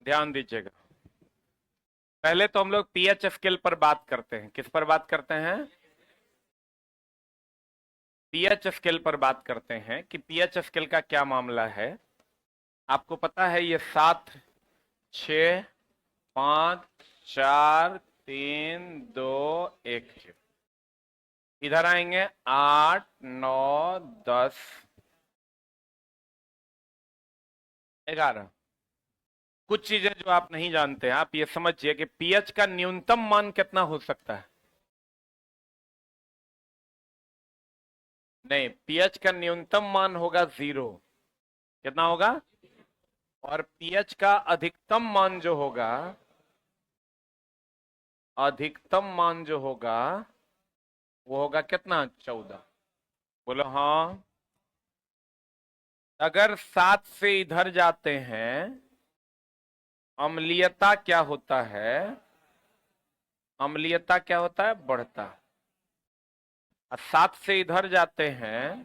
ध्यान दीजिएगा। पहले तो हम लोग पीएच स्केल पर बात करते हैं। किस पर बात करते हैं? पीएच स्केल पर बात करते हैं कि पीएच स्केल का क्या मामला है। आपको पता है ये 7, 6, 5, 4, 3, 2, 1। इधर आएंगे 8, 9, 10, 11। कुछ चीजें जो आप नहीं जानते हैं, आप ये समझिए कि पीएच का न्यूनतम मान कितना हो सकता है। नहीं, पीएच का न्यूनतम मान होगा 0। कितना होगा? और पीएच का अधिकतम मान जो होगा, अधिकतम मान जो होगा वो होगा कितना? 14। बोलो हाँ। अगर 7 से इधर जाते हैं, अम्लीयता क्या होता है? अम्लीयता क्या होता है? बढ़ता है। और 7 से इधर जाते हैं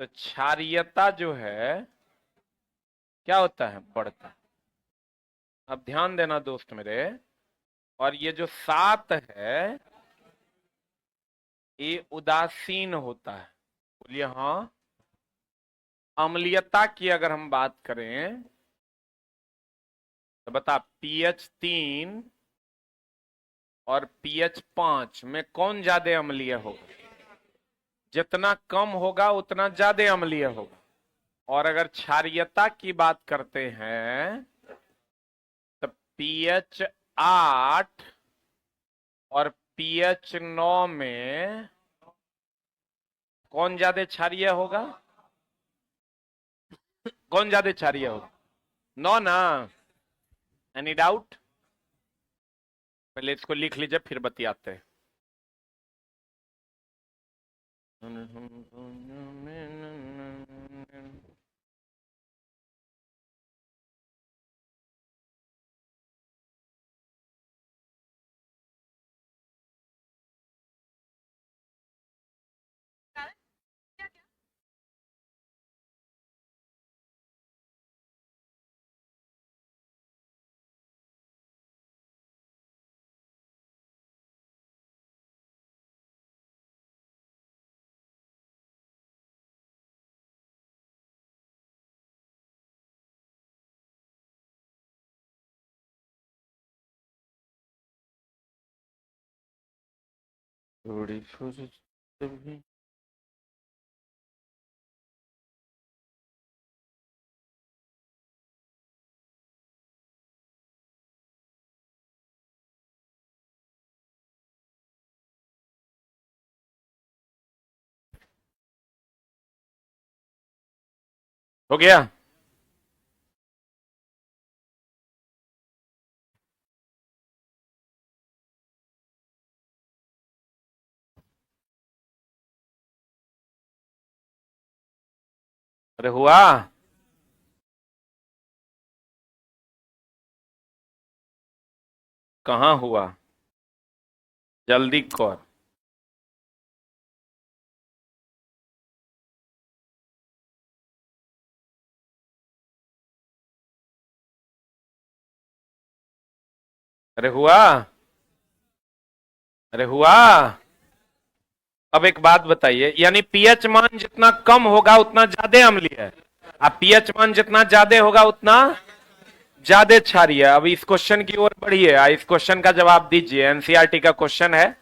तो क्षारीयता जो है क्या होता है? बढ़ता है। अब ध्यान देना दोस्त मेरे, और ये जो 7 है ये उदासीन होता है। बोलिए हाँ। अम्लीयता की अगर हम बात करें तो बता, पीएच 3 और पीएच 5 में कौन ज्यादा अम्लीय होगा? जितना कम होगा उतना ज्यादा अम्लीय होगा। और अगर क्षारीयता की बात करते हैं तो पीएच 8 और पीएच 9 में कौन ज्यादा क्षारीय होगा? कौन ज्यादा क्षारीय होगा? 9 ना? Any doubt? पहले इसको लिख लीजिए फिर बतियाते हैं। थोड़ी भी हो गया। अरे हुआ? कहाँ हुआ? जल्दी कर। अरे हुआ? अरे हुआ? अब एक बात बताइए, यानी पीएच मान जितना कम होगा उतना ज्यादा अम्लीय है। अब पीएच मान जितना ज्यादा होगा उतना ज्यादा क्षारीय है। अब इस क्वेश्चन की ओर बढ़िए, इस क्वेश्चन का जवाब दीजिए। एनसीईआरटी का क्वेश्चन है,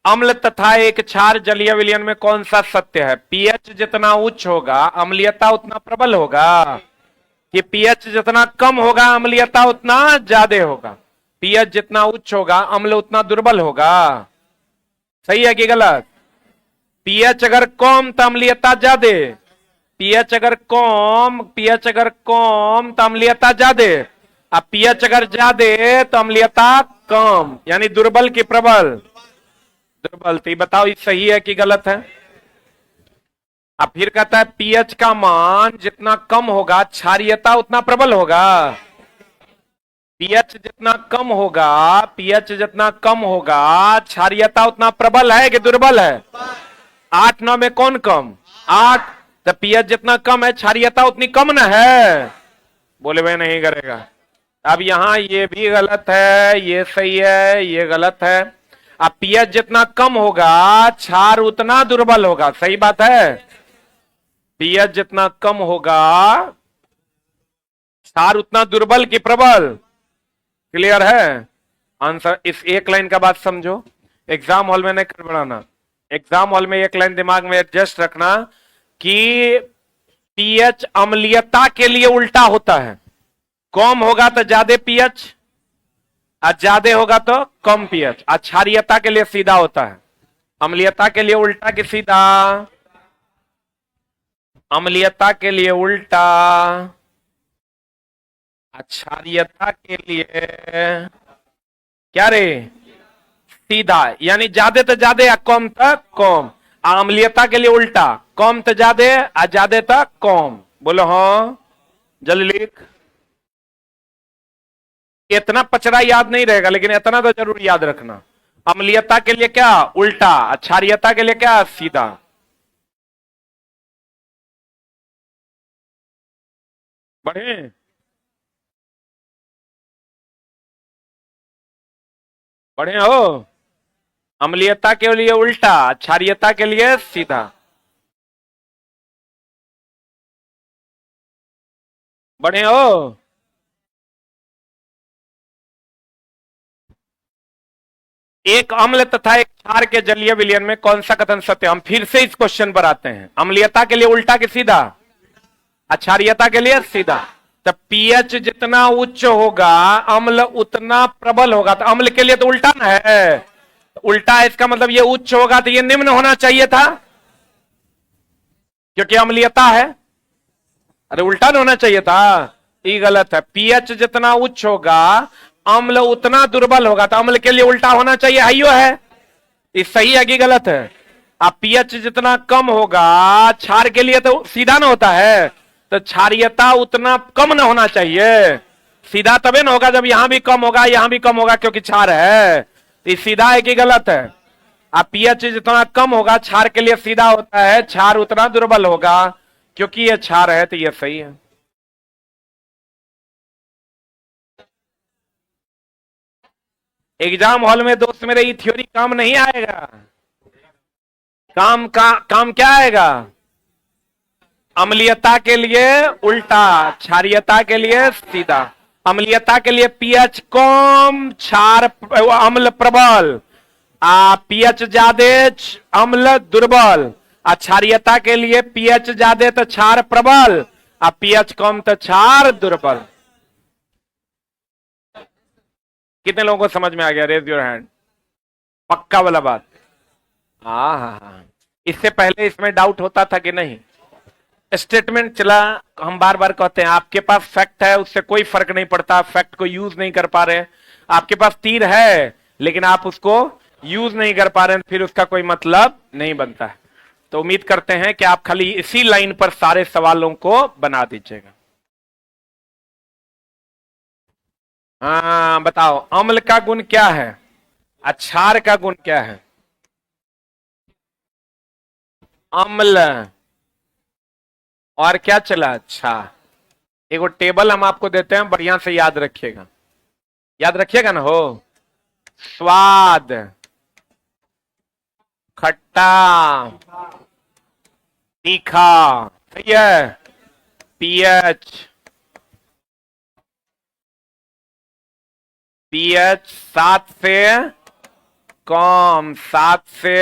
अम्ल तथा एक क्षार जलीय विलयन में कौन सा सत्य है? पीएच जितना उच्च होगा अम्लीयता उतना प्रबल होगा, कि पीएच जितना कम होगा अम्लीयता उतना ज्यादा होगा? पीएच जितना उच्च होगा अम्ल उतना दुर्बल होगा। सही है कि गलत? पीएच अगर कम तो अम्लीयता ज्यादा, पीएच अगर कम तो अम्लीयता ज्यादा, अब पीएच अगर ज्यादा तो अम्लीयता कम, यानी दुर्बल की प्रबल? दुर्बल। तो ये बताओ ये सही है कि गलत है? अब फिर कहता है पीएच का मान जितना कम होगा क्षारीयता उतना प्रबल होगा। पीएच जितना कम होगा, पीएच जितना कम होगा क्षारीयता उतना प्रबल है कि दुर्बल है? 8, 9 में कौन कम? 8। तो पीएच जितना कम है क्षारीयता उतनी कम ना है। बोले भाई नहीं करेगा। अब यहां ये भी गलत है, ये सही है, ये गलत है। अब पीएच जितना कम होगा क्षार उतना दुर्बल होगा, सही बात है। पीएच जितना कम होगा क्षार उतना दुर्बल की प्रबल। क्लियर है आंसर। इस एक लाइन का बात समझो, एग्जाम हॉल में नहीं गड़बड़ाना। एग्जाम हॉल में एक लाइन दिमाग में एडजस्ट रखना कि पीएच अम्लीयता के लिए उल्टा होता है। कम होगा तो ज्यादा पीएच, और ज्यादा होगा तो कम पीएच। क्षारीयता के लिए सीधा होता है, अम्लीयता के लिए उल्टा कि सीधा। अम्लीयता के लिए उल्टा, क्षारीयता के लिए क्या रे, सीधा। यानी ज्यादा तो ज्यादा या कम तक कम। अम्लीयता के लिए उल्टा, कम तो ज्यादा और ज्यादा तक कम। बोलो हाँ, जल्दी लिख। इतना पचड़ा याद नहीं रहेगा, लेकिन इतना तो जरूर याद रखना। अम्लीयता के लिए क्या उल्टा, क्षारीयता के लिए क्या सीधा। बढ़े बढ़े हो। अम्लीयता के लिए उल्टा, क्षारीयता के लिए सीधा। बढ़े हो। एक अम्ल तथा एक क्षार के जलीय विलयन में कौन सा कथन सत्य। हम फिर से इस क्वेश्चन पर आते हैं। अम्लीयता के लिए उल्टा कि सीधा, क्षारीयता के लिए सीधा। तो पीएच जितना उच्च होगा अम्ल उतना प्रबल होगा। तो अम्ल के लिए तो उल्टा ना है, उल्टा है इसका मतलब ये उच्च होगा तो ये निम्न होना चाहिए था, क्योंकि अम्लीयता है। अरे उल्टा नहीं होना चाहिए था, ये गलत है। पीएच जितना उच्च होगा अम्ल उतना दुर्बल होगा, तो अम्ल के लिए उल्टा होना चाहिए, हाइयो है। ये सही है कि गलत है। अब पीएच जितना कम होगा क्षार के लिए तो सीधा ना होता है, तो क्षारीयता उतना कम ना होना चाहिए। सीधा तभी ना होगा जब यहां भी कम होगा यहां भी कम होगा, क्योंकि क्षार है। तो ये सीधा है कि गलत है। अब पीएच जितना कम होगा क्षार के लिए सीधा होता है, क्षार उतना दुर्बल होगा, क्योंकि ये क्षार है, तो ये सही है। एग्जाम हॉल में दोस्त मेरे ये थ्योरी काम नहीं आएगा। काम क्या आएगा। अम्लीयता के लिए उल्टा, क्षारीयता के लिए सीधा। अम्लीयता के लिए पीएच कम, क्षार अम्ल प्रबल। पीएच ज्यादा अम्ल दुर्बल। क्षारीयता के लिए पीएच ज्यादा तो क्षार प्रबल, पीएच कम तो क्षार दुर्बल। कितने लोगों को समझ में आ गया, रेज योर हैंड। पक्का वाला बात। हाँ हाँ हाँ, इससे पहले इसमें डाउट होता था कि नहीं। स्टेटमेंट चला, हम बार बार कहते हैं आपके पास फैक्ट है उससे कोई फर्क नहीं पड़ता, फैक्ट को यूज नहीं कर पा रहे। आपके पास तीर है लेकिन आप उसको यूज नहीं कर पा रहे हैं, फिर उसका कोई मतलब नहीं बनता है। तो उम्मीद करते हैं कि आप खाली इसी लाइन पर सारे सवालों को बना दीजिएगा। हाँ बताओ, अम्ल का गुण क्या है, क्षार का गुण क्या है। अम्ल और क्या चला, अच्छा। एगो टेबल हम आपको देते हैं, बढ़िया से याद रखिएगा। याद रखिएगा ना हो। स्वाद, खट्टा, तीखा, सही है। पीएच, पीएच 7 से कम, 7 से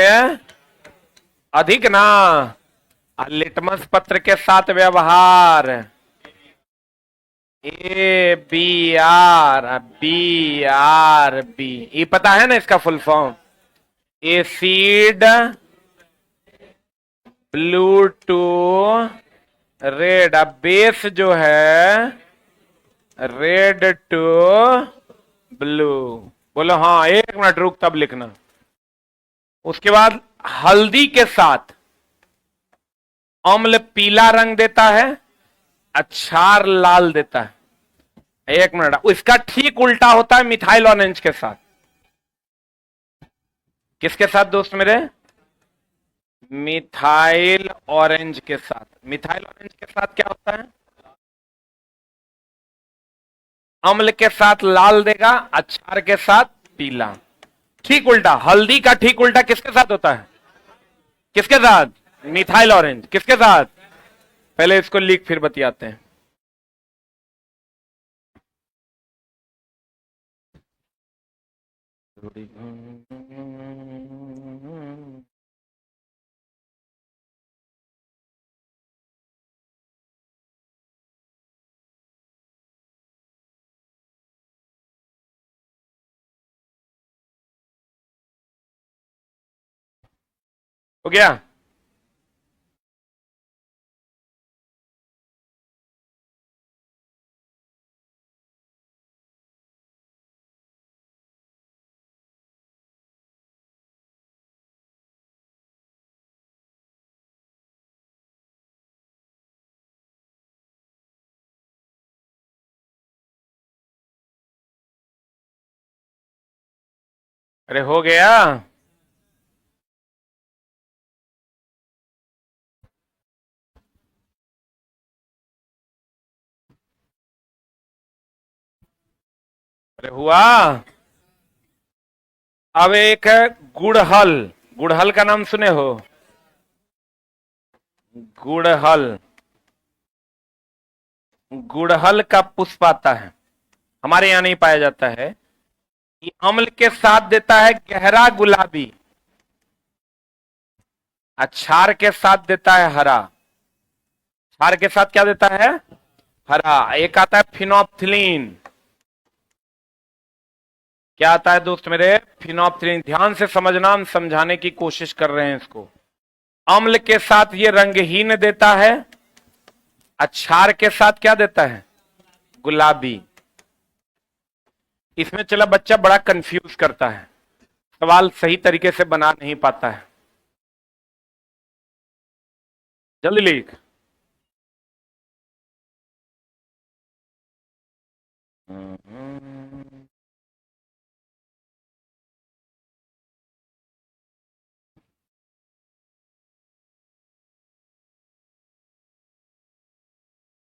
अधिक ना। लिटमस पत्र के साथ व्यवहार, ABR ये पता है ना इसका full form. Acid blue to red. अब बेस जो है रेड टू ब्लू। बोलो हाँ, एक मिनट रुक तब लिखना। उसके बाद हल्दी के साथ अम्ल पीला रंग देता है, क्षार लाल देता है। एक मिनट, इसका ठीक उल्टा होता है मिथाइल ऑरेंज के साथ। किसके साथ दोस्त मेरे, मिथाइल ऑरेंज के साथ। मिथाइल ऑरेंज के साथ क्या होता है, अम्ल के साथ लाल देगा, क्षार के साथ पीला। ठीक उल्टा, हल्दी का ठीक उल्टा किसके साथ होता है? किसके साथ? Methyl orange. किसके साथ? पहले इसको लिख फिर बतियाते हैं। हो गया? अरे हो गया? अरे हुआ? अब एक है गुड़हल। गुड़हल का नाम सुने हो? गुड़हल। गुड़हल का पुष्प आता है, हमारे यहां नहीं पाया जाता है। ये अम्ल के साथ देता है गहरा गुलाबी, क्षार के साथ देता है हरा। क्षार के साथ क्या देता है? हरा। एक आता है फिनोप्थिलीन। क्या आता है दोस्त मेरे? फिनोप्थिलीन। ध्यान से समझना, हम समझाने की कोशिश कर रहे हैं इसको। अम्ल के साथ ये रंगहीन देता है, क्षार के साथ क्या देता है? गुलाबी। इसमें चला बच्चा बड़ा कंफ्यूज करता है, सवाल सही तरीके से बना नहीं पाता है। जल्दी लिख।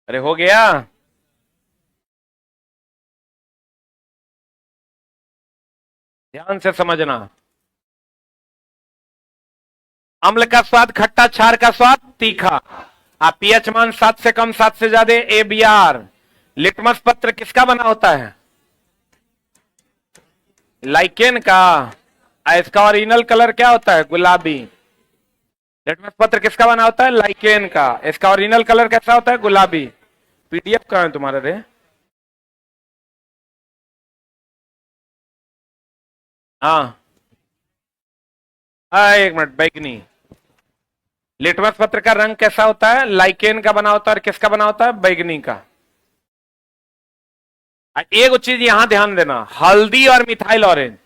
अरे हो गया? ध्यान से समझना। अम्ल का स्वाद खट्टा, क्षार का स्वाद तीखा। आप पीएच मान 7 से कम 7 से ज्यादा ABR। लिटमस पत्र किसका बना होता है? लाइकेन का। इसका ओरिजिनल कलर क्या होता है? गुलाबी। लिटमस पत्र किसका बना होता है? लाइकेन का। इसका ओरिजिनल कलर कैसा होता है? गुलाबी। PDF कहां है तुम्हारा रे? हाँ हाँ, एक मिनट। बैगनी। लिटमस पत्र का रंग कैसा होता है? लाइकेन का बना होता है। और किसका बना होता है? बैगनी का। एक चीज यहां ध्यान देना, हल्दी और मिथाइल ऑरेंज।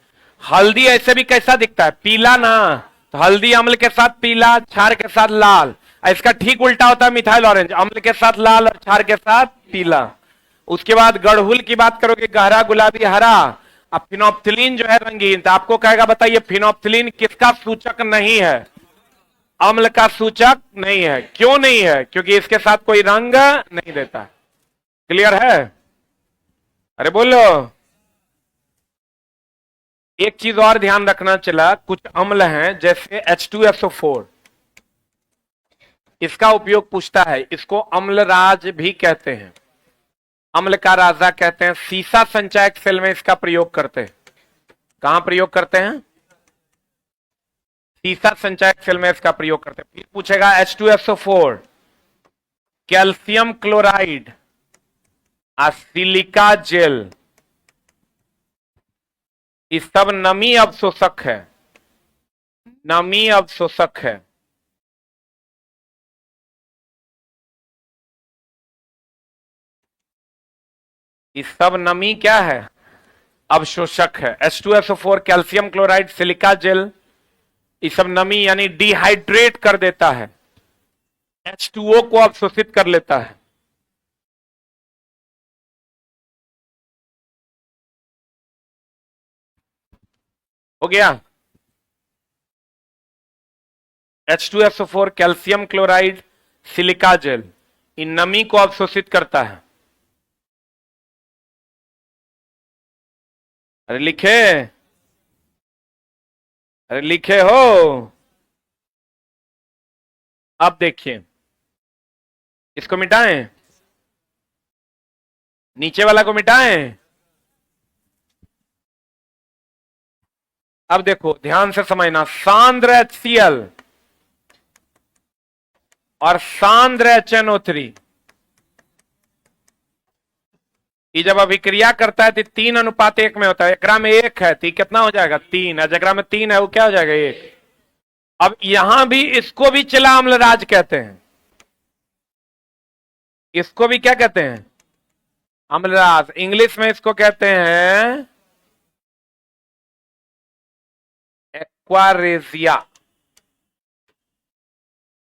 हल्दी ऐसे भी कैसा दिखता है? पीला ना। तो हल्दी अम्ल के साथ पीला, क्षार के साथ लाल। इसका ठीक उल्टा होता है मिथाइल ऑरेंज, अम्ल के साथ लाल और क्षार के साथ पीला। उसके बाद गड़हुल की बात करोगे, गहरा गुलाबी हरा। अब फिनोप्थिलीन जो है रंगीन, तो आपको कहेगा बताइए फिनोप्थिलीन किसका सूचक नहीं है? अम्ल का सूचक नहीं है। क्यों नहीं है? क्योंकि इसके साथ कोई रंग नहीं देता। क्लियर है? अरे बोलो। एक चीज और ध्यान रखना चला, कुछ अम्ल हैं जैसे H2SO4, इसका उपयोग पूछता है। इसको अम्लराज भी कहते हैं, अम्ल का राजा कहते हैं। सीसा संचयक सेल में इसका प्रयोग करते हैं। कहां प्रयोग करते हैं? सीसा संचयक सेल में इसका प्रयोग करते हैं। फिर पूछेगा H2SO4, calcium chloride, silica jail, ये सब नमी अवशोषक है। नमी अवशोषक है। ये सब नमी क्या है? अवशोषक है। H2SO4, calcium chloride, silica jail, ये सब नमी यानी डिहाइड्रेट कर देता है, H2O को अवशोषित कर लेता है। हो गया? H2SO4, calcium chloride, silica gel, इन नमी को अवशोषित करता है। अरे लिखे, अरे लिखे हो। अब देखिए, इसको मिटाएं, नीचे वाला को मिटाएं। अब देखो ध्यान से समझना, सांद्र HCl और सांद्र HNO3, ये जब अभिक्रिया करता है तो 3:1 में होता है। एकरा में 1 है तो कितना हो जाएगा 3, और जगह में 3 है वो क्या हो जाएगा 1। अब यहां भी इसको भी चिला अम्लराज कहते हैं, इसको भी क्या कहते हैं अम्लराज। इंग्लिश में इसको कहते हैं एक्वारेजिया,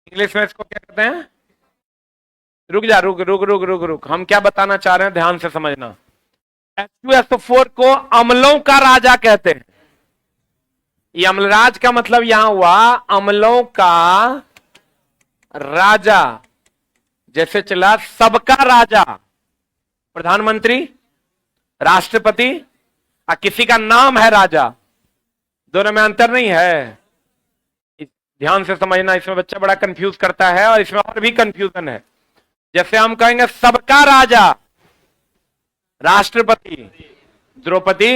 इंग्लिश में इसको क्या कहते हैं। रुक जा, रुक रुक रुक रुक रुक, हम क्या बताना चाह रहे हैं ध्यान से समझना। H2SO4 को अम्लों का राजा कहते हैं। ये अम्लराज का मतलब यहां हुआ अम्लों का राजा, जैसे चला सबका राजा, प्रधानमंत्री, राष्ट्रपति, और किसी का नाम है राजा, दोनों में अंतर नहीं है। ध्यान से समझना, इसमें बच्चा बड़ा कंफ्यूज करता है और इसमें और भी कंफ्यूजन है। जैसे हम कहेंगे सबका राजा राष्ट्रपति द्रौपदी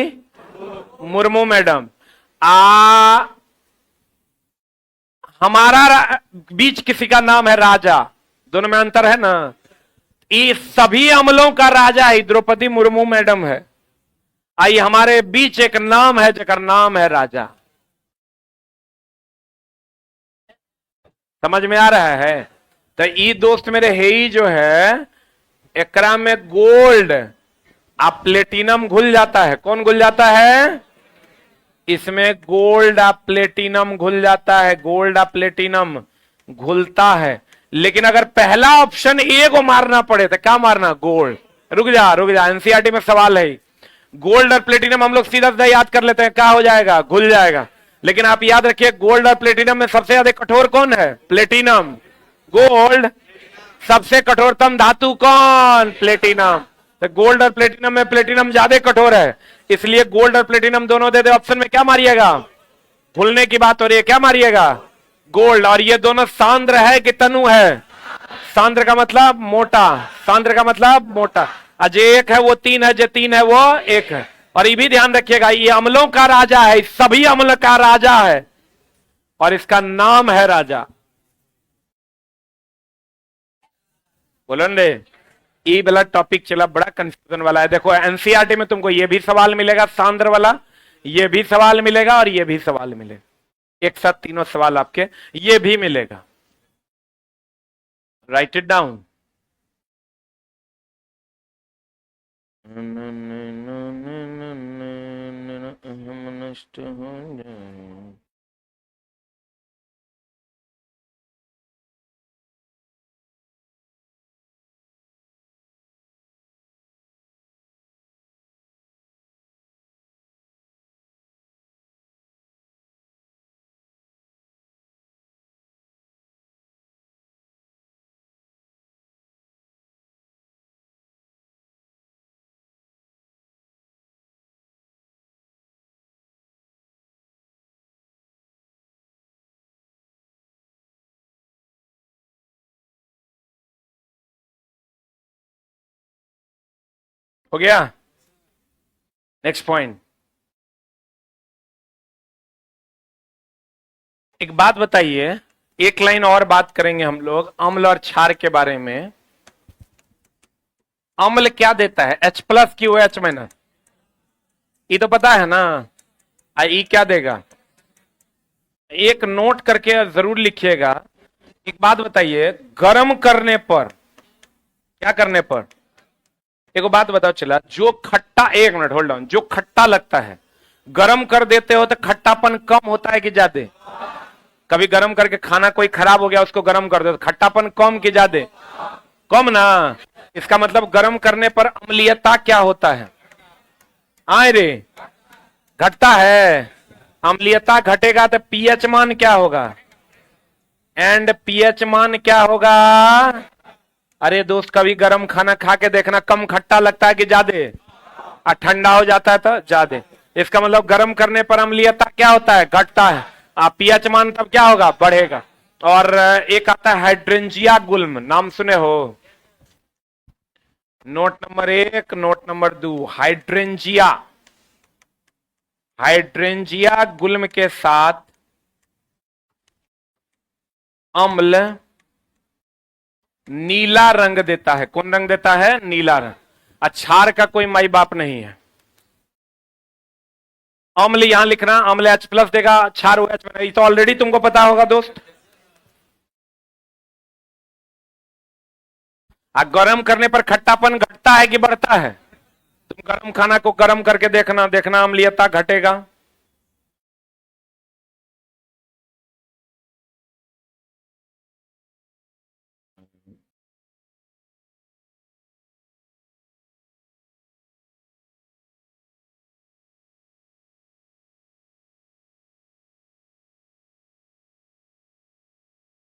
मुर्मू मैडम, हमारा बीच किसी का नाम है राजा, दोनों में अंतर है ना। ये सभी अमलों का राजा है द्रौपदी मुर्मू मैडम है, आई हमारे बीच एक नाम है जकर नाम है राजा। समझ में आ रहा है। तो ये दोस्त मेरे है ही जो है, एकरा में गोल्ड आप प्लेटिनम घुल जाता है। कौन घुल जाता है, इसमें गोल्ड आप प्लेटिनम घुल जाता है, गोल्ड आप प्लेटिनम घुलता है। लेकिन अगर पहला ऑप्शन ए को मारना पड़े तो क्या मारना, गोल्ड। रुक जा रुक जा, एनसीईआरटी में सवाल है, गोल्ड और प्लेटिनम हम लोग सीधा सीधा याद कर लेते हैं, क्या हो जाएगा, घुल जाएगा। लेकिन आप याद रखिए गोल्ड और प्लेटिनम में सबसे ज्यादा कठोर कौन है, प्लेटिनम। गोल्ड सबसे कठोरतम धातु कौन, प्लेटिनम। तो गोल्ड और प्लेटिनम में प्लेटिनम ज्यादा कठोर है, इसलिए गोल्ड और प्लेटिनम दोनों दे दे ऑप्शन में। क्या मारिएगा, घुलने की बात हो रही है, क्या मारिएगा, गोल्ड। और ये दोनों सांद्र है कि तनु है, सांद्र का मतलब मोटा, सांद्र का मतलब मोटा। आज एक है वो 3 है, जो 3 है वो 1 है। और ये भी ध्यान रखिएगा, ये अम्लों का राजा है, सभी अम्ल का राजा है और इसका नाम है राजा। बोलो रे, ये वाला टॉपिक चला बड़ा कंफ्यूजन वाला है। देखो एनसीईआरटी में तुमको ये भी सवाल मिलेगा सांद्र वाला, ये भी सवाल मिलेगा और ये भी सवाल मिलेगा, एक साथ तीनों सवाल आपके ये भी मिलेगा। Right it down. हो गया, नेक्स्ट पॉइंट। एक बात बताइए, एक लाइन और बात करेंगे हम लोग अम्ल और क्षार के बारे में। अम्ल क्या देता है, H+ की OH-, ये तो पता है ना। ई क्या देगा, एक नोट करके जरूर लिखिएगा। एक बात बताइए, गर्म करने पर, क्या करने पर, एक बात बताओ चला, जो खट्टा, एक मिनट होल्ड ऑन, जो खट्टा लगता है गर्म कर देते हो तो खट्टापन कम होता है कि ज्यादा। कभी गर्म करके खाना कोई खराब हो गया उसको गर्म कर दो तो खट्टापन कम कि ज्यादा, कम ना। इसका मतलब गर्म करने पर अम्लीयता क्या होता है, आए रे, घटता है। अम्लीयता घटेगा तो पीएच मान क्या होगा, एंड पीएच मान क्या होगा। अरे दोस्त कभी गर्म खाना खा के देखना, कम खट्टा लगता है कि ज्यादा, और ठंडा हो जाता है तो ज्यादा। इसका मतलब गर्म करने पर अम्लीयता क्या होता है, घटता है। पीएच मान तब क्या होगा, बढ़ेगा। और एक आता है हाइड्रेंजिया गुल्म, नाम सुने हो? Note number 1, note number 2, hydrangea. Hydrangea गुल्म के साथ अम्ल नीला रंग देता है। कौन रंग देता है, नीला रंग। क्षार का कोई माई बाप नहीं है। अम्ल यहां लिखना, अम्ल H+ देगा, क्षार OH में नहीं, तो ऑलरेडी तुमको पता होगा दोस्त। गर्म करने पर खट्टापन घटता है कि बढ़ता है? तुम गर्म खाना को गर्म करके देखना, देखना अम्लीयता घटेगा।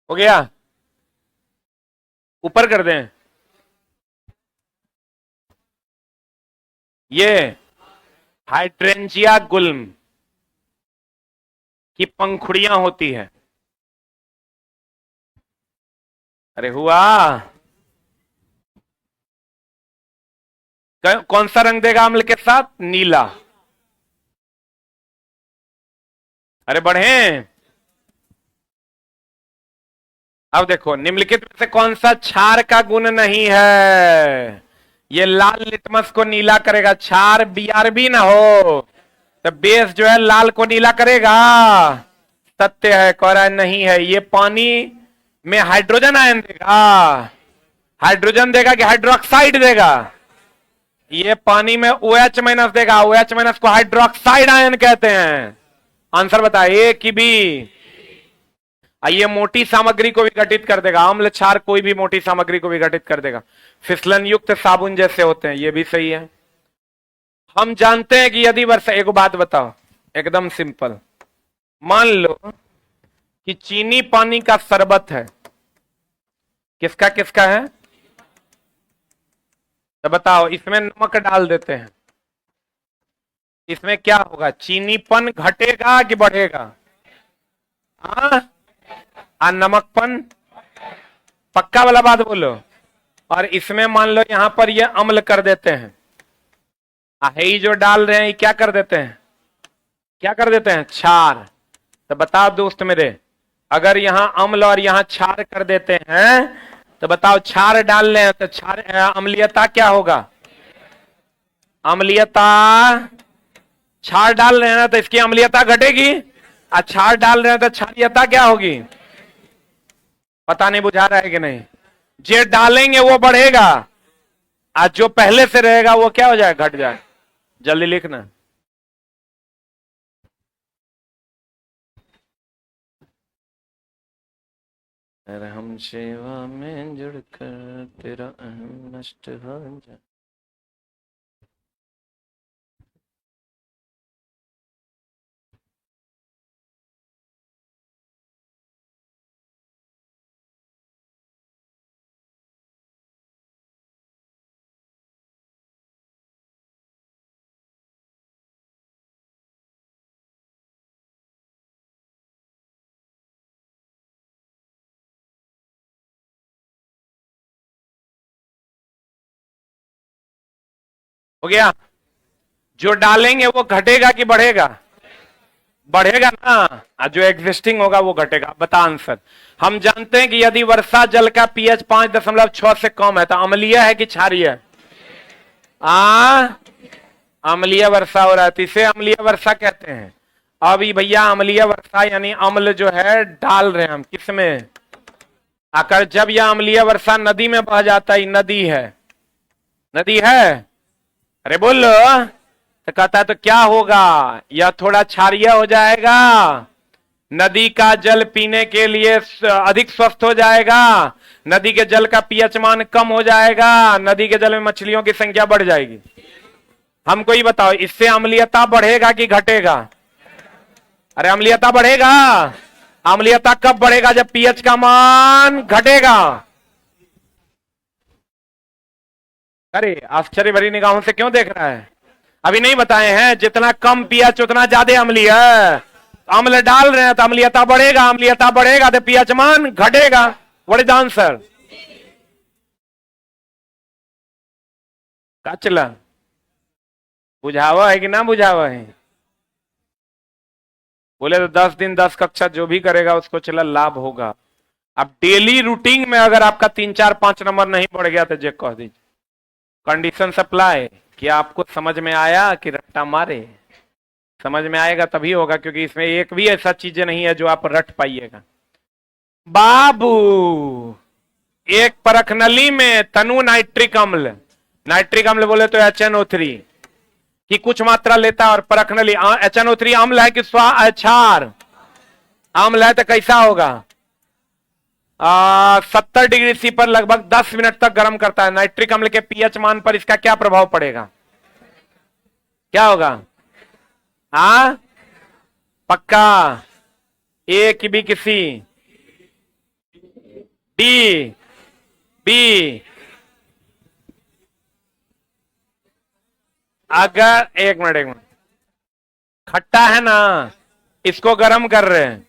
हो गया? ऊपर कर दें। ये हाइड्रेंजिया गुल्म की पंखुड़ियां होती है। अरे हुआ? कौन सा रंग देगा अम्ल के साथ, नीला। अरे बढ़े। अब देखो, निम्नलिखित में से कौन सा क्षार का गुण नहीं है? ये लाल लिटमस को नीला करेगा। क्षार BRB ना हो तो बेस जो है लाल को नीला करेगा। सत्य है, कह रहा है नहीं है। ये पानी में हाइड्रोजन आयन देगा। हाइड्रोजन देगा कि हाइड्रोक्साइड देगा? ये पानी में OH- देगा। OH- को हाइड्रोक्साइड आयन कहते हैं। आंसर बताइए कि बी। ये मोटी सामग्री को विघटित कर देगा। अम्ल क्षार कोई भी मोटी सामग्री को विघटित कर देगा। फिसलन युक्त साबुन जैसे होते हैं, ये भी सही है। हम जानते हैं कि यदि वर्षा, एक बात बताओ एकदम सिंपल, मान लो कि चीनी पानी का शरबत है। किसका किसका है? तो बताओ, इसमें नमक डाल देते हैं, इसमें क्या होगा? चीनीपन घटेगा कि बढ़ेगा? नमकपन, पक्का वाला बात बोलो। और इसमें मान लो यहां पर ये अम्ल कर देते हैं। ही जो डाल रहे हैं ये क्या कर देते हैं, क्या कर देते हैं? क्षार। तो बताओ दोस्त मेरे, अगर यहां अम्ल और यहां क्षार कर देते हैं तो बताओ, क्षार डाल रहे हैं तो क्षार अम्लीयता क्या होगा? अम्लीयता, क्षार डाल रहे हैं ना तो इसकी अम्लीयता घटेगी। क्षार डाल रहे हैं तो क्षारीयता क्या होगी? पता नहीं बुझा रहा है कि नहीं? जो डालेंगे वो बढ़ेगा, आज जो पहले से रहेगा वो क्या हो जाए, घट जाए। जल्दी लिखना। अरे हम सेवा में जुड़कर तेरा अहम नष्ट हो जाए। हो गया? जो डालेंगे वो घटेगा कि बढ़ेगा? बढ़ेगा ना। जो एग्जिस्टिंग होगा वो घटेगा। बता आंसर। हम जानते हैं कि यदि वर्षा जल का पीएच 5.6 से कम है तो अम्लीय है कि क्षारीय है? अम्लीय वर्षा हो रहा है, तो इसे अम्लीय वर्षा कहते हैं। अभी भैया अम्लीय वर्षा यानी अम्ल जो है डाल रहे हैं हम किसमें? आकर जब यह अम्लीय वर्षा नदी में बह जाता है, नदी है, नदी है, अरे बोलो, तो कहता है तो क्या होगा? यह थोड़ा क्षारीय हो जाएगा, नदी का जल पीने के लिए अधिक स्वस्थ हो जाएगा, नदी के जल का पीएच मान कम हो जाएगा, नदी के जल में मछलियों की संख्या बढ़ जाएगी। हमको ही बताओ, इससे अम्लीयता बढ़ेगा कि घटेगा? अरे अम्लीयता बढ़ेगा। अम्लीयता कब बढ़ेगा? जब पीएच का मान घटेगा। अरे आश्चर्य भरी निगाहों से क्यों देख रहा है? अभी नहीं बताए हैं, जितना कम पीएच उतना ज्यादा अम्लीय है। अम्ल डाल रहे हैं तो अम्लीयता बढ़ेगा, अम्लीयता बढ़ेगा तो पीएच मान घटेगा। What is the answer? का चला बुझावा है कि ना बुझावा है? बोले तो 10 दिन 10 कक्षा जो भी करेगा उसको चला लाभ होगा। अब डेली रूटीन में अगर आपका 3 4 5 नंबर नहीं बढ़ गया तो चेक कह दीजिए। कंडीशन सप्लाई, क्या आपको समझ में आया कि रट्टा मारे? समझ में आएगा तभी होगा, क्योंकि इसमें एक भी ऐसा चीज नहीं है जो आप रट पाइएगा। बाबू, एक परखनली में तनु नाइट्रिक अम्ल बोले तो HNO3 की कुछ मात्रा लेता है, और परखनली HNO3 अम्ल है कि क्षार? अम्ल है तो कैसा होगा? 70 डिग्री सी पर लगभग 10 मिनट तक गर्म करता है। नाइट्रिक अम्ल के पीएच मान पर इसका क्या प्रभाव पड़ेगा? क्या होगा? हाँ पक्का? ए की बी की सी? D B. अगर एक मिनट खट्टा है ना, इसको गर्म कर रहे हैं,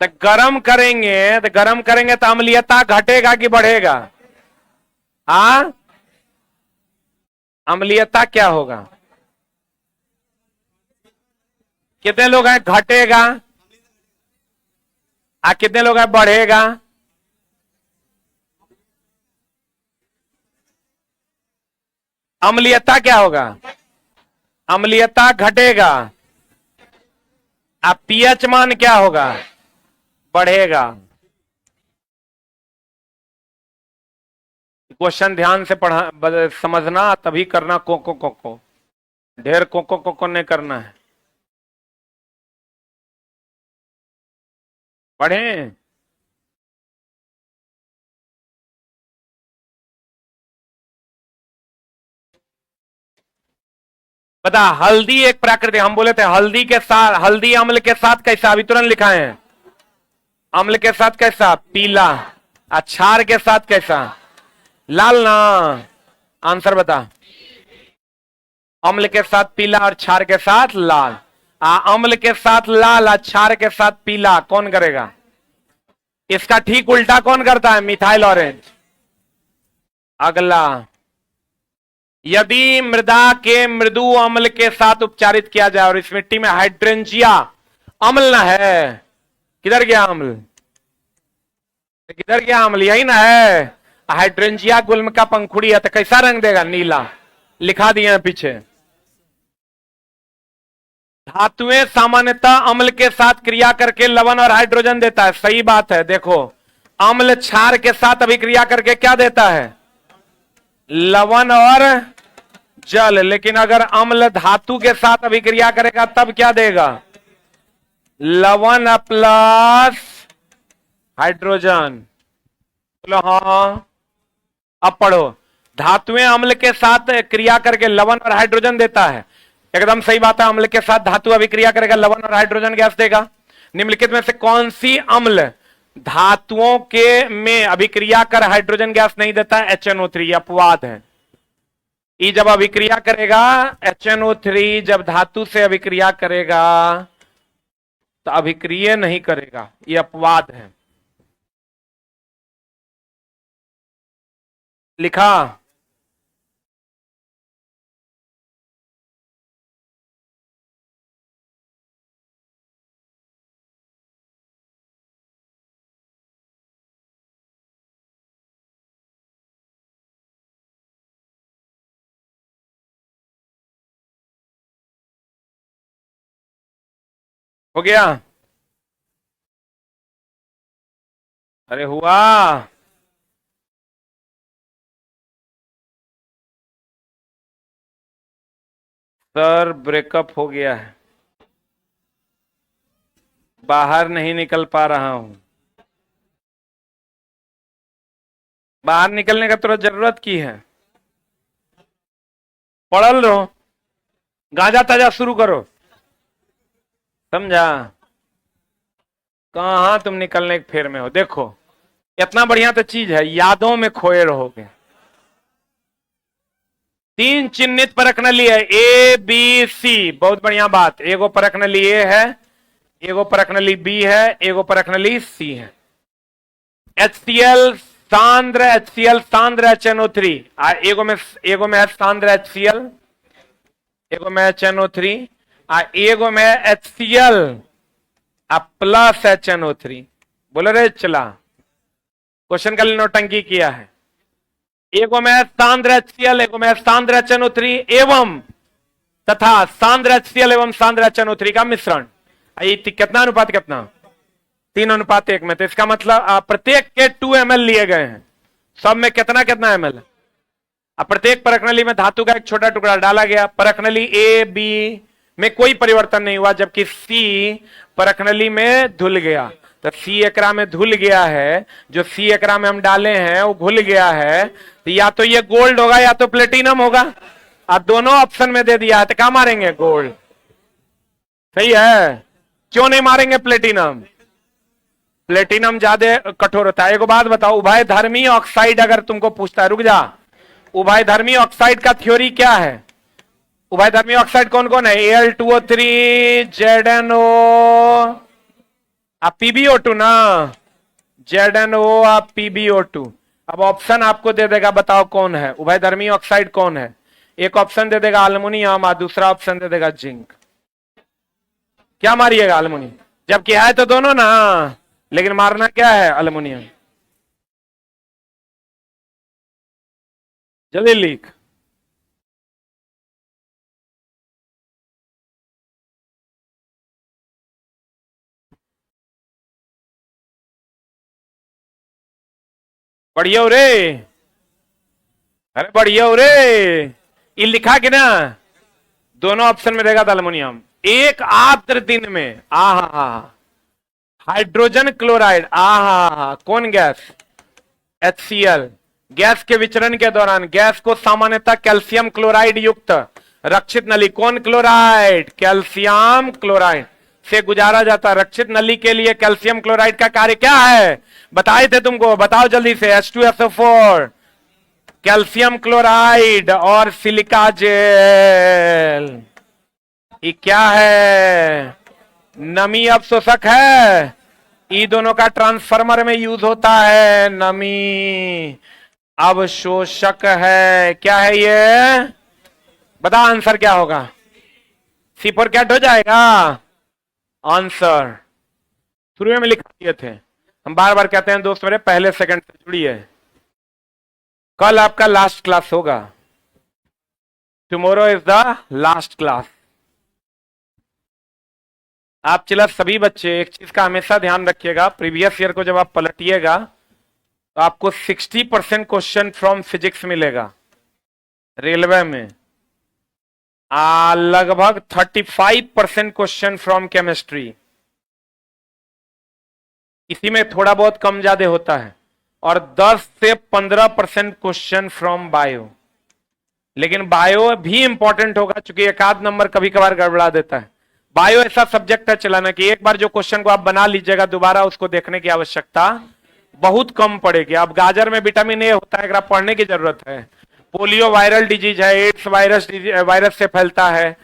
तो गरम करेंगे तो अम्लीयता घटेगा कि बढ़ेगा? हाँ अम्लीयता क्या होगा? कितने लोग हैं घटेगा? कितने लोग हैं बढ़ेगा? अम्लीयता क्या होगा? अम्लीयता घटेगा। अब पीएच मान क्या होगा? बढ़ेगा। क्वेश्चन ध्यान से पढ़ा समझना, तभी करना। कोको ढेर कोको नहीं करना है। पढ़े? बता, हल्दी एक प्राकृतिक, हम बोले थे हल्दी के साथ, हल्दी अम्ल के साथ कैसा? अभी तुरंत लिखाए हैं। अम्ल के साथ कैसा? पीला। क्षार के साथ कैसा? लाल ना? आंसर बता। अम्ल के साथ पीला और क्षार के साथ लाल। अम्ल के साथ लाल, क्षार के साथ पीला, कौन करेगा? इसका ठीक उल्टा कौन करता है? Methyl orange. अगला, यदि मृदा के मृदु अम्ल के साथ उपचारित किया जाए और इस मिट्टी में हाइड्रेंजिया अम्ल न है, किधर गया अम्ल? किधर गया अम्ल? यही ना है। हाइड्रेंजिया गुल्म का पंखुड़ी है, तो कैसा रंग देगा? नीला। लिखा दिए हैं पीछे। धातुएं सामान्यतः अम्ल के साथ क्रिया करके लवण और हाइड्रोजन देता है। सही बात है। देखो, अम्ल क्षार के साथ अभिक्रिया करके क्या देता है? लवण और जल। लेकिन अगर अम्ल धातु के साथ अभिक्रिया करेगा तब क्या देगा? लवण प्लस हाइड्रोजन। बोलो हाँ। अब पढ़ो, धातुएं अम्ल के साथ क्रिया करके लवण और हाइड्रोजन देता है। एकदम सही बात है। अम्ल के साथ धातु अभिक्रिया करेगा, लवण और हाइड्रोजन गैस देगा। निम्नलिखित में से कौन सी अम्ल धातुओं के में अभिक्रिया कर हाइड्रोजन गैस नहीं देता? HNO3। अपवाद है। ई जब अभिक्रिया करेगा, HNO3 जब धातु से अभिक्रिया करेगा तो अभिक्रिया नहीं करेगा, ये अपवाद है। लिखा? हो गया? अरे हुआ? सर ब्रेकअप हो गया है, बाहर नहीं निकल पा रहा हूं। बाहर निकलने का तुरंत जरूरत की है? पढ़ल रहो, गांजा ताजा शुरू करो। समझा? कहां तुम निकलने के फेर में हो? देखो, इतना बढ़िया तो चीज है, यादों में खोए रहोगे। 3 चिन्हित परख नली है, ए बी सी, बहुत बढ़िया बात। एगो परख नली ए है, एगो परख नली बी है, एगो परख नली सी है। HCl सांद्र HCl सांद्र HNO3, एगो में है सांद्र HCl, एगो में HNO3, एगो में HCl प्लस HNO3। बोलो रे चला, क्वेश्चन का नौटंकी किया है। एगो में सांद्र HCl, एगो में सांद्र HNO3 एवं तथा सांद्र HCl एवं सांद्र HNO3 का मिश्रण। कितना अनुपात, कितना 3:1 में। तो इसका मतलब प्रत्येक के 2 ml लिए गए हैं, सब में कितना कितना ml। अब प्रत्येक परखनली में धातु का एक छोटा टुकड़ा डाला गया। परखनली ए बी में कोई परिवर्तन नहीं हुआ, जबकि सी परखनली में धुल गया। तो सी एकरा में धुल गया है, जो सी एकरा में हम डाले हैं वो घुल गया है, तो या तो ये गोल्ड होगा या तो प्लेटिनम होगा। अब दोनों ऑप्शन में दे दिया है, तो क्या मारेंगे, गोल्ड। सही है, क्यों नहीं मारेंगे प्लेटिनम, प्लेटिनम ज्यादा कठोर होता है। एक बात बताओ, उभयधर्मी ऑक्साइड अगर तुमको पूछता है, रुक जा, उभयधर्मी ऑक्साइड का थ्योरी क्या है। उभयधर्मी ऑक्साइड कौन कौन है, Al2O3 ZnO PbO2 ना, ZnO PbO2। अब ऑप्शन आपको दे देगा, बताओ कौन है उभयधर्मी ऑक्साइड, कौन है। एक ऑप्शन दे देगा अल्युमिनियम और दूसरा ऑप्शन दे देगा जिंक। क्या मारिएगा, अल्युमिनियम, जबकि है तो दोनों ना, लेकिन मारना क्या है, अल्युमिनियम। जल्दी लिख। बढ़िया हो रे, अरे बढ़िया हो रे, ये लिखा कि ना, दोनों ऑप्शन में रहेगा अल्युमिनियम। एक आर्द्र दिन में हाइड्रोजन क्लोराइड, कौन गैस, HCl, गैस के विचरण के दौरान गैस को सामान्यतः कैल्शियम क्लोराइड युक्त रक्षित नली, कौन क्लोराइड, कैल्शियम क्लोराइड से गुजारा जाता। रक्षित नली के लिए कैल्शियम क्लोराइड का कार्य क्या है, बताए थे तुमको, बताओ जल्दी से। H2SO4, कैल्शियम क्लोराइड और सिलिका जेल, ये क्या है, नमी अवशोषक है। ये दोनों का ट्रांसफार्मर में यूज होता है, नमी अवशोषक है। क्या है ये, बता आंसर क्या होगा। C4 कैट हो जाएगा आंसर, शुरू में लिखा दिए थे। हम बार बार कहते हैं दोस्त मेरे, पहले सेकंड से जुड़िए। कल आपका लास्ट क्लास होगा, tomorrow is the last class. आप चला सभी बच्चे एक चीज का हमेशा ध्यान रखिएगा, प्रीवियस ईयर को जब आप पलटिएगा तो आपको 60% क्वेश्चन फ्रॉम फिजिक्स मिलेगा। रेलवे में लगभग 35% क्वेश्चन फ्रॉम केमिस्ट्री, इसी में थोड़ा बहुत कम ज्यादा होता है, और 10 से 15% क्वेश्चन फ्रॉम बायो। लेकिन बायो भी इंपॉर्टेंट होगा, क्योंकि एक आध नंबर कभी कभार गड़बड़ा देता है। बायो ऐसा सब्जेक्ट है चलाना कि एक बार जो क्वेश्चन को आप बना लीजिएगा, दोबारा उसको देखने की आवश्यकता बहुत कम पड़ेगी। अब गाजर में विटामिन ए होता है, अगर आप पढ़ने की जरूरत है। पोलियो वायरल डिजीज है, एड्स वायरस से फैलता है।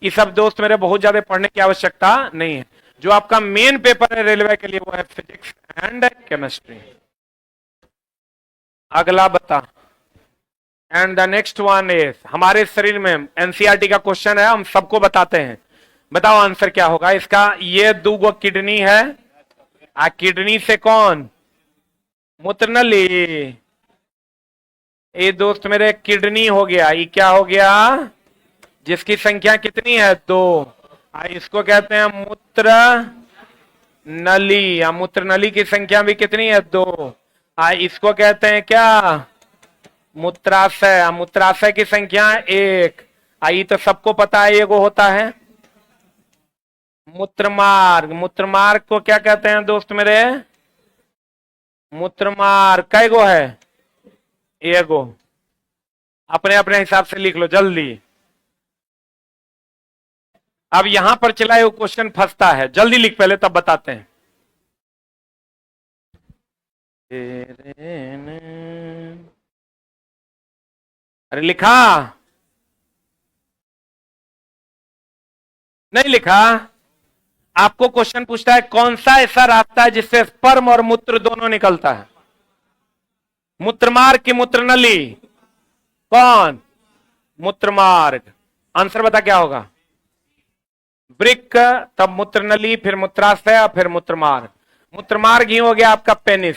ये सब दोस्त मेरे बहुत ज्यादा पढ़ने की आवश्यकता नहीं है। जो आपका मेन पेपर है रेलवे के लिए वो है फिजिक्स एंड केमिस्ट्री। अगला बता, and the next one is, हमारे शरीर में एनसीईआरटी का क्वेश्चन है, हम सबको बताते हैं। बताओ आंसर क्या होगा इसका। ये 2 किडनी है, किडनी से कौन, मूत्रनली। ये दोस्त मेरे किडनी हो गया, ये क्या हो गया, जिसकी संख्या कितनी है, 2। इसको कहते हैं मूत्र नली, या मूत्र नली की संख्या भी कितनी है, 2। इसको कहते हैं क्या, मूत्राशय, मूत्राशय की संख्या 1। ये तो सबको पता है, एगो होता है मूत्रमार्ग। मूत्रमार्ग को क्या कहते हैं दोस्त मेरे, मूत्रमार्ग कई गो है, एगो। अपने अपने हिसाब से लिख लो जल्दी। अब यहां पर चला वो क्वेश्चन फंसता है, जल्दी लिख पहले तब बताते हैं। अरे लिखा नहीं लिखा? आपको क्वेश्चन पूछता है कौन सा ऐसा रास्ता है जिससे स्पर्म और मूत्र दोनों निकलता है? मूत्रमार्ग की मूत्रनली? कौन? मूत्रमार्ग। आंसर बता क्या होगा? वृक्क, तब मूत्रनली, फिर मूत्राशय और फिर मूत्रमार्ग। मूत्रमार्ग ही हो गया आपका पेनिस।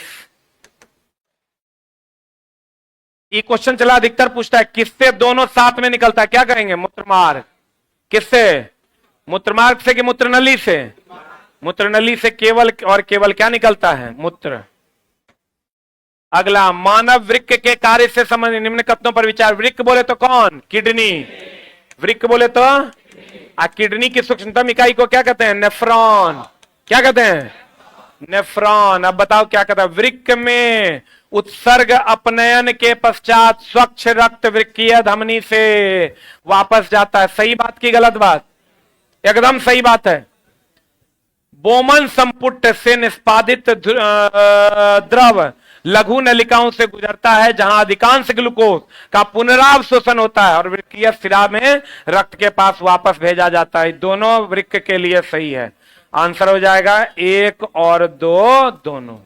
ये क्वेश्चन चला अधिकतर पूछता है किससे दोनों साथ में निकलता है? क्या करेंगे? मूत्रमार्ग। किससे? मूत्रमार्ग से कि मूत्रनली से? मूत्रनली से केवल और केवल क्या निकलता है? मूत्र। अगला, मानव वृक्क के कार्य से संबंधित निम्न कथनों पर विचार। वृक्क बोले तो कौन? किडनी। वृक्क बोले तो किडनी की सूक्ष्मतम इकाई को क्या कहते हैं? नेफ्रॉन। क्या कहते हैं? नेफ्रॉन। अब बताओ क्या कहता है? वृक्क में उत्सर्ग अपनयन के पश्चात स्वच्छ रक्त वृक्कीय धमनी से वापस जाता है। सही बात की गलत बात? एकदम सही बात है। बोमन संपुट से निष्पादित द्रव लघु नलिकाओं से गुजरता है जहां अधिकांश ग्लूकोज का पुनरावशोषण होता है और वृक्कीय शिरा में रक्त के पास वापस भेजा जाता है। दोनों वृक्क के लिए सही है। आंसर हो जाएगा 1 और 2 दोनों।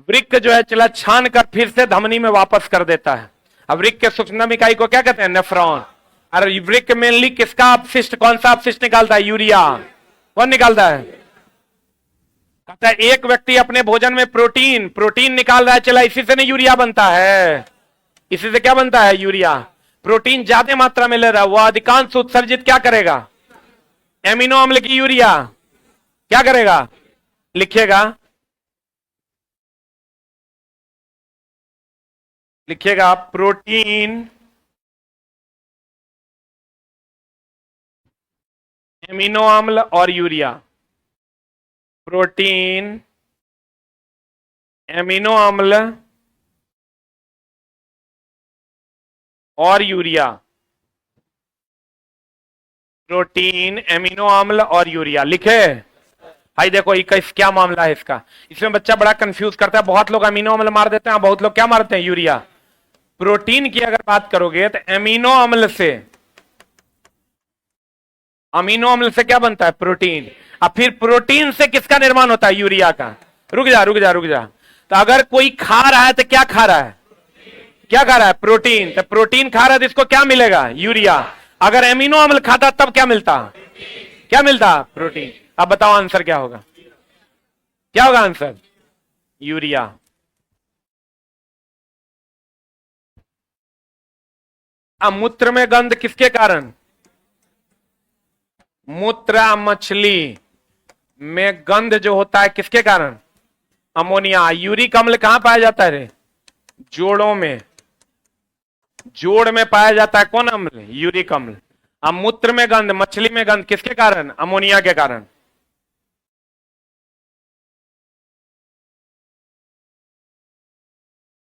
वृक्क जो है चला छान कर फिर से धमनी में वापस कर देता है। अब वृक्क के सूक्ष्म इकाई को क्या कहते हैं? नेफ्रॉन। और वृक्क मेनली किसका अपशिष्ट, कौन सा अपशिष्ट निकालता है? यूरिया। कौन निकालता है? कहता है एक व्यक्ति अपने भोजन में प्रोटीन निकाल रहा है, चला इसी से नहीं यूरिया बनता है? इसी से क्या बनता है? यूरिया। प्रोटीन ज्यादा मात्रा में ले रहा है, वो अधिकांश उत्सर्जित क्या करेगा? एमिनो अम्ल की यूरिया। क्या करेगा? लिखिएगा, लिखिएगा प्रोटीन, एमिनो अम्ल और यूरिया। प्रोटीन, एमिनो अम्ल और यूरिया। प्रोटीन, एमिनो अम्ल और यूरिया। लिखे? भाई देखो इस क्या मामला है इसका। इसमें बच्चा बड़ा कंफ्यूज करता है। बहुत लोग अमीनो अम्ल मार देते हैं, बहुत लोग क्या मारते हैं? यूरिया। प्रोटीन की अगर बात करोगे तो अमीनो अम्ल से, अमीनो अम्ल से क्या बनता है? प्रोटीन। अब फिर प्रोटीन से किसका निर्माण होता है? यूरिया का। रुक जा। तो अगर कोई खा रहा है तो क्या खा रहा है? क्या खा रहा है? प्रोटीन। तो प्रोटीन खा रहा है तो इसको क्या मिलेगा? यूरिया। अगर एमिनो अम्ल खाता तब क्या मिलता? क्या मिलता? प्रोटीन। अब बताओ आंसर क्या होगा? क्या होगा आंसर? यूरिया। अब मूत्र में गंध किसके कारण? मूत्र मछली में गंध जो होता है किसके कारण? अमोनिया। यूरिक अम्ल कहां पाया जाता है रे? जोड़ों में। जोड़ में पाया जाता है कौन अम्ल? यूरिक अम्ल। अब मूत्र में गंध, मछली में गंध किसके कारण? अमोनिया के कारण।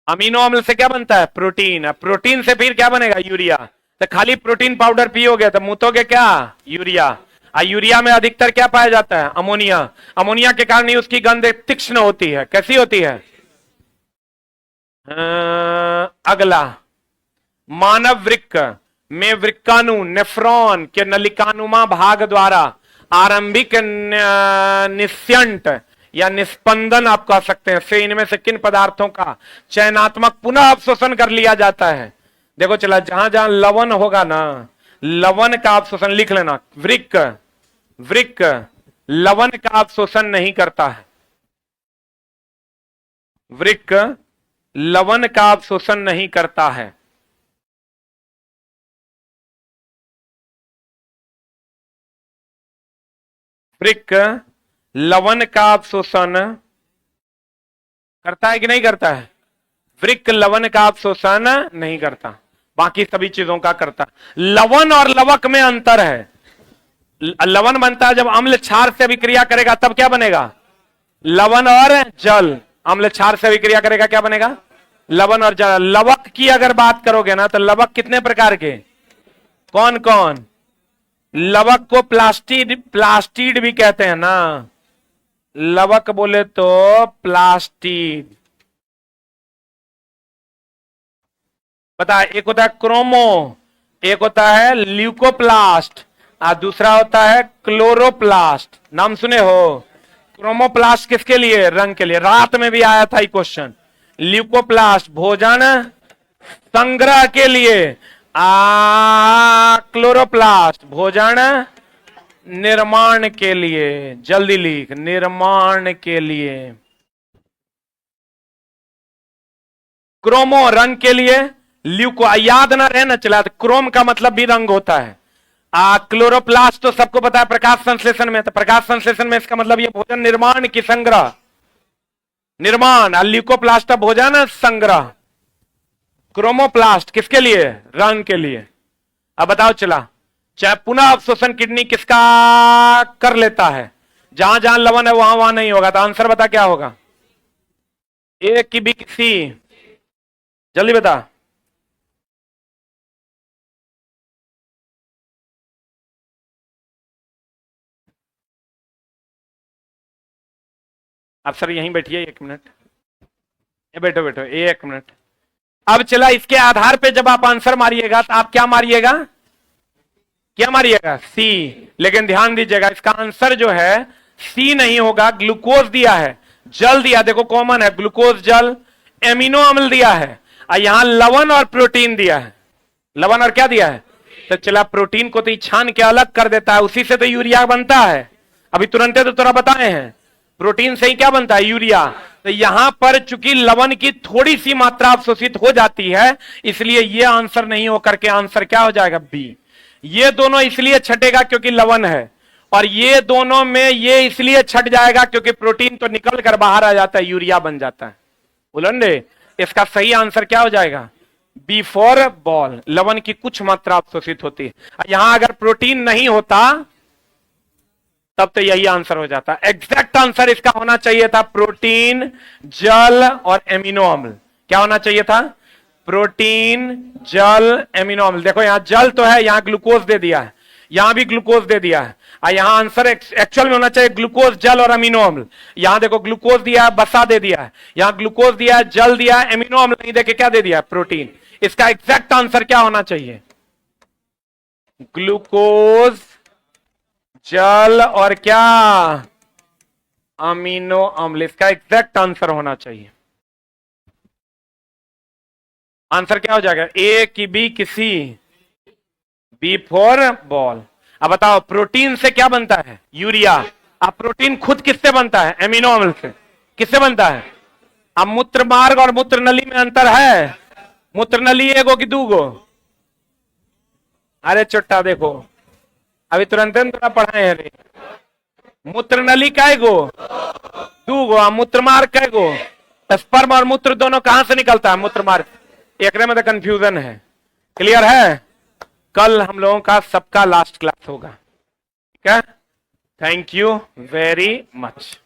अमीनो अम्ल से क्या बनता है? प्रोटीन। प्रोटीन से फिर क्या बनेगा? यूरिया। तो खाली प्रोटीन पाउडर पियोगे तो मुतोगे क्या? यूरिया। यूरिया में अधिकतर क्या पाया जाता है? अमोनिया। अमोनिया के कारण ही उसकी गंध तीक्ष्ण होती है। कैसी होती है? अगला, मानव वृक्क में वृक्काणु नेफ्रॉन के नलिकानुमा भाग द्वारा आरंभिक निस्यंट या निस्पंदन आप कह सकते हैं से इनमें से किन पदार्थों का चयनात्मक पुनः अवशोषण कर लिया जाता है? देखो चला, जहां जहां लवण होगा ना, लवण का अवशोषण लिख लेना। वृक्क लवण का अवशोषण नहीं करता है। वृक्क लवण का अवशोषण नहीं करता है। वृक्क लवण का अवशोषण करता है कि नहीं करता है? वृक्क लवण का अवशोषण नहीं करता, बाकी सभी चीजों का करता। लवण और लवक में अंतर है। लवण बनता है जब अम्ल क्षार से अभिक्रिया करेगा तब क्या बनेगा? लवण और जल। अम्ल क्षार से अभिक्रिया करेगा क्या बनेगा? लवण और जल। लवक की अगर बात करोगे ना तो लवक कितने प्रकार के? कौन कौन? लवक को प्लास्टिड भी कहते हैं ना। लवक बोले तो प्लास्टिड। पता है, एक होता है क्रोमो, एक होता है ल्यूकोप्लास्ट, और दूसरा होता है क्लोरोप्लास्ट। नाम सुने हो? क्रोमोप्लास्ट किसके लिए? रंग के लिए। रात में भी आया था ये क्वेश्चन। ल्यूकोप्लास्ट भोजन संग्रह के लिए, क्लोरोप्लास्ट भोजन निर्माण के लिए। जल्दी लिख, निर्माण के लिए। क्रोमो रंग के लिए, ल्यूको याद ना रहना चला तो क्रोम का मतलब भी रंग होता है। क्लोरोप्लास्ट तो सबको पता है प्रकाश संश्लेषण में, तो प्रकाश संश्लेषण में इसका मतलब ये भोजन निर्माण की संग्रह, निर्माण। और ल्यूकोप्लास्ट भोजन संग्रह। क्रोमोप्लास्ट किसके लिए? रंग के लिए। अब बताओ चला, चाहे पुनः अवशोषण किडनी किसका कर लेता है? जहां जहां लवण है वहां वहां नहीं होगा। तो आंसर बता क्या होगा? ए की बी की सी? जल्दी बता। अब सर यहीं बैठिए 1 मिनट। बैठो बैठो 1 मिनट। अब चला, इसके आधार पे जब आप आंसर मारिएगा तो आप क्या मारिएगा? क्या मारिएगा? सी। लेकिन ध्यान दीजिएगा, इसका आंसर जो है सी नहीं होगा। ग्लूकोज दिया है, जल दिया, देखो कॉमन है, ग्लूकोज जल, एमिनो अम्ल दिया है, और यहां लवण और प्रोटीन दिया है। लवण और क्या दिया है? तो चला, प्रोटीन को तो छान के अलग कर देता है, उसी से तो यूरिया बनता है। अभी तुरंत तो तोरा बताए हैं, प्रोटीन से ही क्या बनता है? यूरिया। तो यहां पर चूंकि लवण की थोड़ी सी मात्रा अवशोषित हो जाती है, इसलिए यह आंसर नहीं होकर के आंसर क्या हो जाएगा? बी। ये दोनों इसलिए छटेगा क्योंकि लवण है, और ये दोनों में ये इसलिए छट जाएगा क्योंकि प्रोटीन तो निकल कर बाहर आ जाता है, यूरिया बन जाता है। बुलंदे, इसका सही आंसर क्या हो जाएगा? B for ball. लवण की कुछ मात्रा अवशोषित होती है। यहां अगर प्रोटीन नहीं होता तब तो यही आंसर हो जाता। एग्जैक्ट आंसर इसका होना चाहिए था प्रोटीन, जल और एमिनो अम्ल। क्या होना चाहिए था? प्रोटीन, जल, एमिनो अम्ल। देखो यहां जल तो है, यहां ग्लूकोज दे दिया है, यहां भी ग्लूकोज दे दिया है, और यहां आंसर एक्चुअल में होना चाहिए ग्लूकोज, जल और अमीनो अम्ल। यहां देखो ग्लूकोज दिया है, बसा दे दिया है, यहां ग्लूकोज दिया है, जल दिया है, एमिनो अम्ल नहीं देके क्या दे दिया? प्रोटीन। इसका एग्जैक्ट आंसर क्या होना चाहिए? ग्लूकोज, जल और क्या? अमीनो अम्ल। इसका एग्जैक्ट आंसर होना चाहिए। आंसर क्या हो जाएगा? ए की बी की सी? B for ball. अब बताओ, प्रोटीन से क्या बनता है? यूरिया। अब प्रोटीन खुद किससे बनता है? एमिनो अम्ल से। किससे बनता है? अब मूत्र मार्ग और मूत्र नली में अंतर है? मूत्र नली एगो कि दूगो? अरे चुट्टा देखो, अभी तुरंत थोड़ा पढ़ाए हैं रे। मूत्र नली कै गो? दूगो। मूत्र मार्ग कै गो? स्पर्म और मूत्र दोनों कहां से निकलता है? मूत्र मार्ग। एक में तो कंफ्यूजन है। क्लियर है? कल हम लोगों का सबका लास्ट क्लास होगा, ठीक है? Thank you very much.